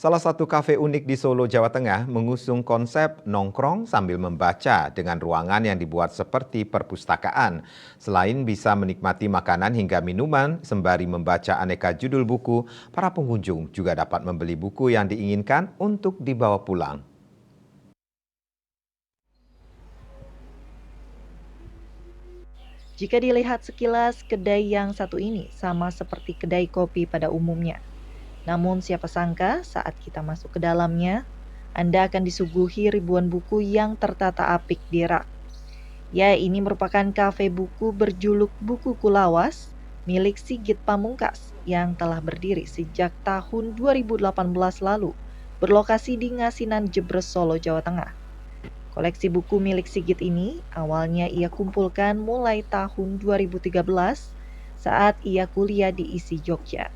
Salah satu kafe unik di Solo, Jawa Tengah mengusung konsep nongkrong sambil membaca dengan ruangan yang dibuat seperti perpustakaan. Selain bisa menikmati makanan hingga minuman sembari membaca aneka judul buku, para pengunjung juga dapat membeli buku yang diinginkan untuk dibawa pulang. Jika dilihat sekilas, kedai yang satu ini sama seperti kedai kopi pada umumnya. Namun siapa sangka saat kita masuk ke dalamnya, Anda akan disuguhi ribuan buku yang tertata apik di rak. Ya, ini merupakan kafe buku berjuluk Buku Kulawas milik Sigit Pamungkas yang telah berdiri sejak tahun 2018 lalu, berlokasi di Ngasinan Jebres, Solo, Jawa Tengah. Koleksi buku milik Sigit ini awalnya ia kumpulkan mulai tahun 2013 saat ia kuliah di ISI Jogja.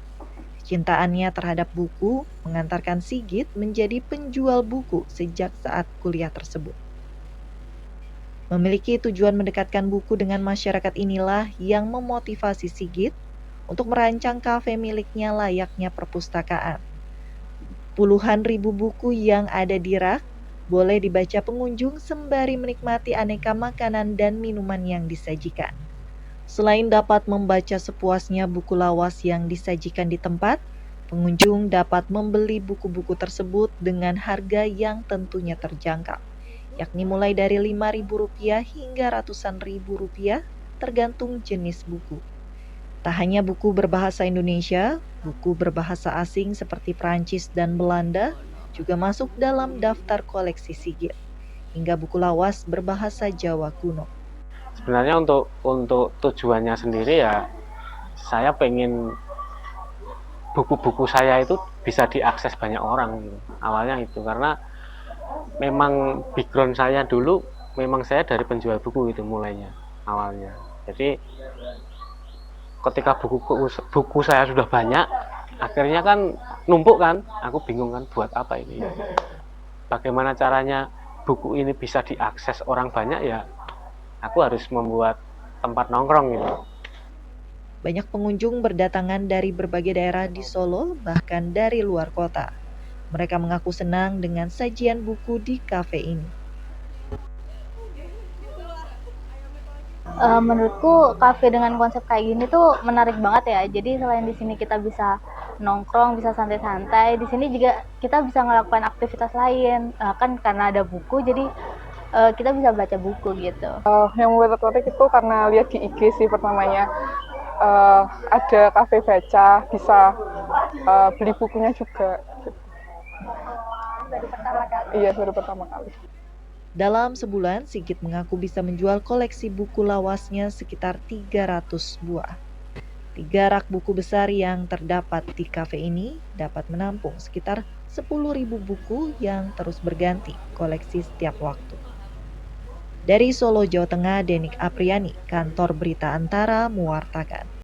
Kecintaannya terhadap buku mengantarkan Sigit menjadi penjual buku sejak saat kuliah tersebut. Memiliki tujuan mendekatkan buku dengan masyarakat inilah yang memotivasi Sigit untuk merancang kafe miliknya layaknya perpustakaan. Puluhan ribu buku yang ada di rak boleh dibaca pengunjung sembari menikmati aneka makanan dan minuman yang disajikan. Selain dapat membaca sepuasnya buku lawas yang disajikan di tempat, pengunjung dapat membeli buku-buku tersebut dengan harga yang tentunya terjangkau, yakni mulai dari Rp5.000 hingga ratusan ribu rupiah tergantung jenis buku. Tak hanya buku berbahasa Indonesia, buku berbahasa asing seperti Prancis dan Belanda juga masuk dalam daftar koleksi Sigit, hingga buku lawas berbahasa Jawa kuno. Sebenarnya untuk tujuannya sendiri ya, saya pengen buku-buku saya itu bisa diakses banyak orang gitu. Awalnya itu karena memang background saya dulu memang saya dari penjual buku itu mulainya awalnya. Jadi ketika buku saya sudah banyak, akhirnya kan numpuk kan, aku bingung kan buat apa ini. Bagaimana caranya buku ini bisa diakses orang banyak ya, aku harus membuat tempat nongkrong gitu. Banyak pengunjung berdatangan dari berbagai daerah di Solo, bahkan dari luar kota. Mereka mengaku senang dengan sajian buku di kafe ini. Menurutku kafe dengan konsep kayak gini tuh menarik banget ya. Jadi selain di sini kita bisa nongkrong, bisa santai-santai, di sini juga kita bisa ngelakukan aktivitas lain. Kan karena ada buku, jadi kita bisa baca buku gitu. Yang membuat tertarik itu karena lihat di IG sih pertamanya. Ada kafe baca, bisa beli bukunya juga. Baru pertama kali. Iya, baru pertama kali. Dalam sebulan, Sigit mengaku bisa menjual koleksi buku lawasnya sekitar 300 buah. 3 rak buku besar yang terdapat di kafe ini dapat menampung sekitar 10.000 buku yang terus berganti koleksi setiap waktu. Dari Solo, Jawa Tengah, Denik Apriani, Kantor Berita Antara mewartakan.